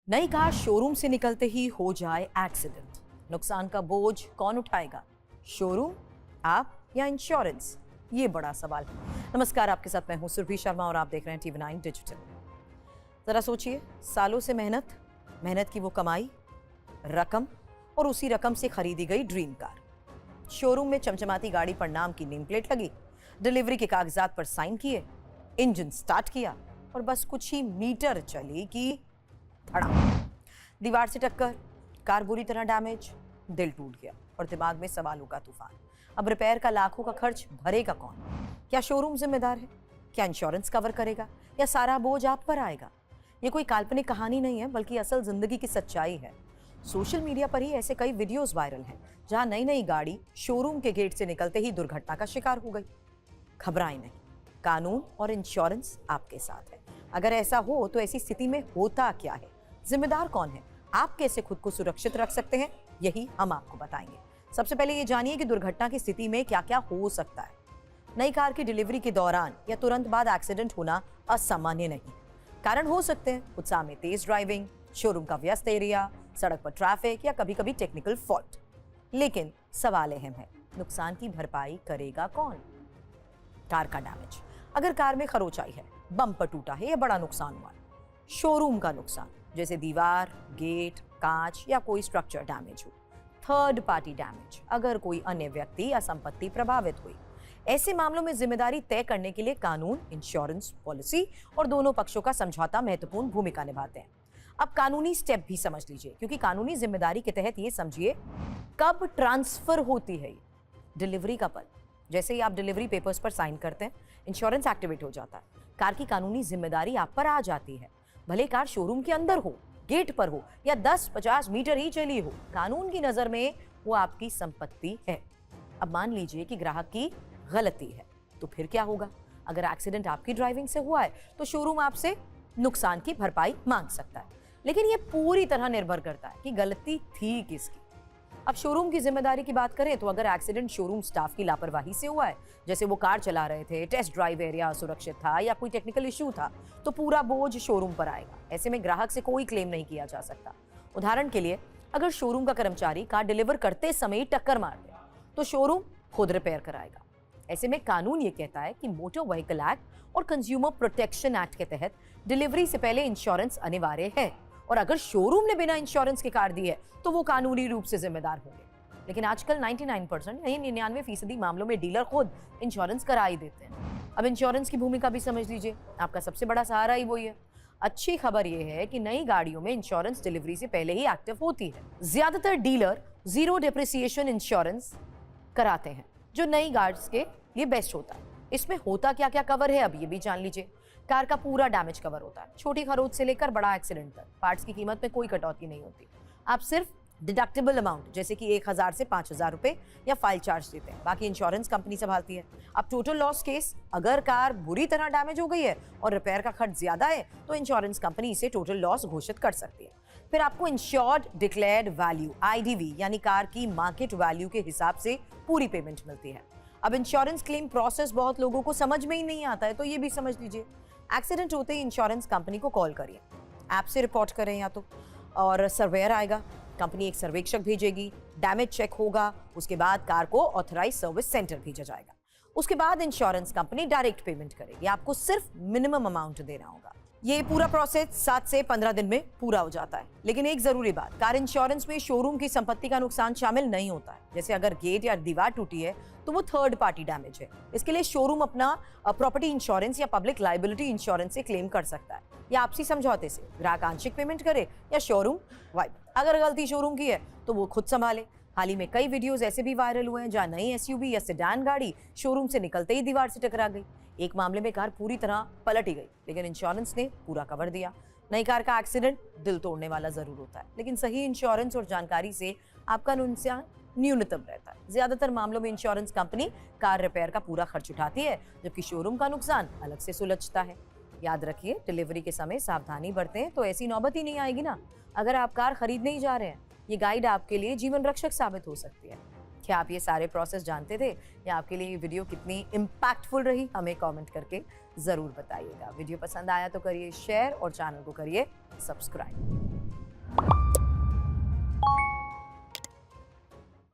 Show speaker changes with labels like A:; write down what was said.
A: नई car showroom से निकलते ही हो जाए एक्सीडेंट, नुकसान का बोझ कौन उठाएगा? शोरूम, आप या इंश्योरेंस? ये बड़ा सवाल है। नमस्कार, आपके साथ मैं हूं सुरभि शर्मा और आप देख रहे हैं TV9 डिजिटल। जरा सोचिए, सालों से मेहनत की वो कमाई, रकम और उसी रकम से खरीदी गई ड्रीम कार। शोरूम में चमचमाती गाड़ी पर नाम की नेम प्लेट लगी, डिलीवरी के कागजात पर साइन किए, इंजन स्टार्ट किया और बस कुछ ही मीटर चली कि धड़ाम, दीवार से टक्कर, कार बुरी तरह डैमेज, दिल टूट गया और दिमाग में सवालों का तूफान। अब रिपेयर का लाखों का खर्च भरेगा कौन? क्या शोरूम जिम्मेदार है? क्या इंश्योरेंस कवर करेगा या सारा बोझ आप पर आएगा? ये कोई काल्पनिक कहानी नहीं है, बल्कि असल जिंदगी की सच्चाई है। सोशल मीडिया पर ही ऐसे कई वीडियोस वायरल हैं जहां नई नई गाड़ी शोरूम के गेट से निकलते ही दुर्घटना का शिकार हो गई। घबराएं नहीं, कानून और इंश्योरेंस आपके साथ है। अगर ऐसा हो तो ऐसी स्थिति में होता क्या है, जिम्मेदार कौन है, आप कैसे खुद को सुरक्षित रख सकते हैं, यही हम आपको बताएंगे। सबसे पहले ये जानिए कि दुर्घटना की स्थिति में क्या क्या हो सकता है। नई कार की डिलीवरी के दौरान या तुरंत बाद एक्सीडेंट होना असामान्य नहीं। कारण हो सकते हैं उत्साह में तेज ड्राइविंग, शोरूम का व्यस्त एरिया, सड़क पर ट्रैफिक या कभी कभी टेक्निकल फॉल्ट। लेकिन सवाल अहम है, नुकसान की भरपाई करेगा कौन? कार का डैमेज, अगर कार में खरोच आई है, बम्पर टूटा है या बड़ा नुकसान हुआ है। शोरूम का नुकसान, जैसे दीवार, गेट, कांच या कोई स्ट्रक्चर डैमेज हो। थर्ड पार्टी डैमेज, अगर कोई अन्य व्यक्ति या संपत्ति प्रभावित हुई। ऐसे मामलों में जिम्मेदारी तय करने के लिए कानून, इंश्योरेंस पॉलिसी और दोनों पक्षों का समझौता महत्वपूर्ण भूमिका निभाते हैं। अब कानूनी स्टेप भी समझ लीजिए, क्योंकि कानूनी जिम्मेदारी के तहत ये समझिए कब ट्रांसफर होती है। डिलीवरी का पल, जैसे ही आप डिलीवरी पेपर्स पर साइन करते हैं, इंश्योरेंस एक्टिवेट हो जाता है। कार की कानूनी जिम्मेदारी आप पर आ जाती है, भले कार शोरूम के अंदर हो, गेट पर हो या 10-50 मीटर ही चली हो। कानून की नजर में वो आपकी संपत्ति है। अब मान लीजिए कि ग्राहक की गलती है, तो फिर क्या होगा? अगर एक्सीडेंट आपकी ड्राइविंग से हुआ है तो शोरूम आपसे नुकसान की भरपाई मांग सकता है, लेकिन ये पूरी तरह निर्भर करता है कि गलती थी किसकी। अब शोरूम की जिम्मेदारी की बात करें तो अगर एक्सीडेंट शोरूम स्टाफ की लापरवाही से हुआ है, जैसे वो कार चला रहे थे, टेस्ट ड्राइव एरिया असुरक्षित था या कोई टेक्निकल इश्यू था, तो पूरा बोझ शोरूम पर आएगा। ऐसे में ग्राहक से कोई क्लेम नहीं किया जा सकता। उदाहरण के लिए, अगर शोरूम का कर्मचारी कार डिलीवर करते समय टक्कर मार दे तो शोरूम खुद रिपेयर कराएगा। ऐसे में कानून ये कहता है कि मोटर व्हीकल एक्ट और कंज्यूमर प्रोटेक्शन एक्ट के तहत डिलीवरी से पहले इंश्योरेंस अनिवार्य है, और अगर शोरूम ने बिना इंश्योरेंस के कार दी है तो वो कानूनी रूप से जिम्मेदार होंगे। लेकिन आजकल 99% यानी 99% मामलों में डीलर खुद इंश्योरेंस करा ही देते हैं। अब इंश्योरेंस की भूमिका भी समझ लीजिए, आपका सबसे बड़ा सहारा ही वही है। अच्छी खबर यह है कि नई गाड़ियों में इंश्योरेंस डिलीवरी से पहले ही एक्टिव होती है। ज्यादातर डीलर जीरो डिप्रिसिएशन इंश्योरेंस कराते हैं, जो नई गाड़ियों के लिए बेस्ट होता है। इसमें होता क्या क्या कवर है, अब ये भी जान लीजिए। कार का पूरा डैमेज कवर होता है, छोटी खरोच से लेकर बड़ा एक्सीडेंट तक। पार्ट्स की कीमत में कोई कटौती नहीं होती। आप सिर्फ डिडक्टेबल अमाउंट, जैसे कि 1000 से 5000 रुपए या फाइल चार्ज देते हैं, बाकी इंश्योरेंस कंपनी संभालती है। अब टोटल लॉस केस, अगर कार बुरी तरह डैमेज हो गई है और रिपेयर का खर्च ज्यादा है तो इंश्योरेंस कंपनी इसे टोटल लॉस घोषित कर सकती है। फिर आपको इंश्योर्ड डिक्लेयर्ड वैल्यू IDV यानी कार की मार्केट वैल्यू के हिसाब से पूरी पेमेंट मिलती है। अब इंश्योरेंस क्लेम प्रोसेस बहुत लोगों को समझ में ही नहीं आता है, तो ये भी समझ लीजिए। एक्सीडेंट होते ही इंश्योरेंस कंपनी को कॉल करिए, ऐप से रिपोर्ट करें या तो, और सर्वेयर आएगा, कंपनी एक सर्वेक्षक भेजेगी, डैमेज चेक होगा, उसके बाद कार को ऑथराइज सर्विस सेंटर भेजा जाएगा। उसके बाद इंश्योरेंस कंपनी डायरेक्ट पेमेंट करेगी, आपको सिर्फ मिनिमम अमाउंट देना होगा। ये पूरा प्रोसेस 7 से 15 दिन में पूरा हो जाता है। लेकिन एक जरूरी बात, कार इंश्योरेंस में शोरूम की संपत्ति का नुकसान शामिल नहीं होता है। जैसे अगर गेट या दीवार टूटी है तो वो थर्ड पार्टी डैमेज है। इसके लिए शोरूम अपना प्रॉपर्टी इंश्योरेंस या पब्लिक लायबिलिटी इंश्योरेंस से क्लेम कर सकता है, या आपसी समझौते से ग्राहक आंशिक पेमेंट करे या शोरूम वाइप। अगर गलती शोरूम की है तो वो खुद संभाले। हाल ही में कई वीडियोस ऐसे भी वायरल हुए हैं जहां नई SUV या सेडान गाड़ी शोरूम से निकलते ही दीवार से टकरा गई। एक मामले में कार पूरी तरह पलट ही गई, लेकिन इंश्योरेंस ने पूरा कवर दिया। नई कार का एक्सीडेंट दिल तोड़ने वाला जरूर होता है, लेकिन सही इंश्योरेंस और जानकारी से आपका नुकसान न्यूनतम रहता है। ज्यादातर मामलों में इंश्योरेंस कंपनी कार रिपेयर का पूरा खर्च उठाती है, जबकि शोरूम का नुकसान अलग से सुलझता है। याद रखिए, डिलीवरी के समय सावधानी बरतें तो ऐसी नौबत ही नहीं आएगी ना। अगर आप कार खरीदने ही जा रहे हैं, ये गाइड आपके लिए जीवन रक्षक साबित हो सकती है। क्या आप ये सारे प्रोसेस जानते थे, या आपके लिए ये वीडियो कितनी इम्पैक्टफुल रही, हमें कमेंट करके जरूर बताइएगा। वीडियो पसंद आया तो करिए शेयर और चैनल को करिए सब्सक्राइब।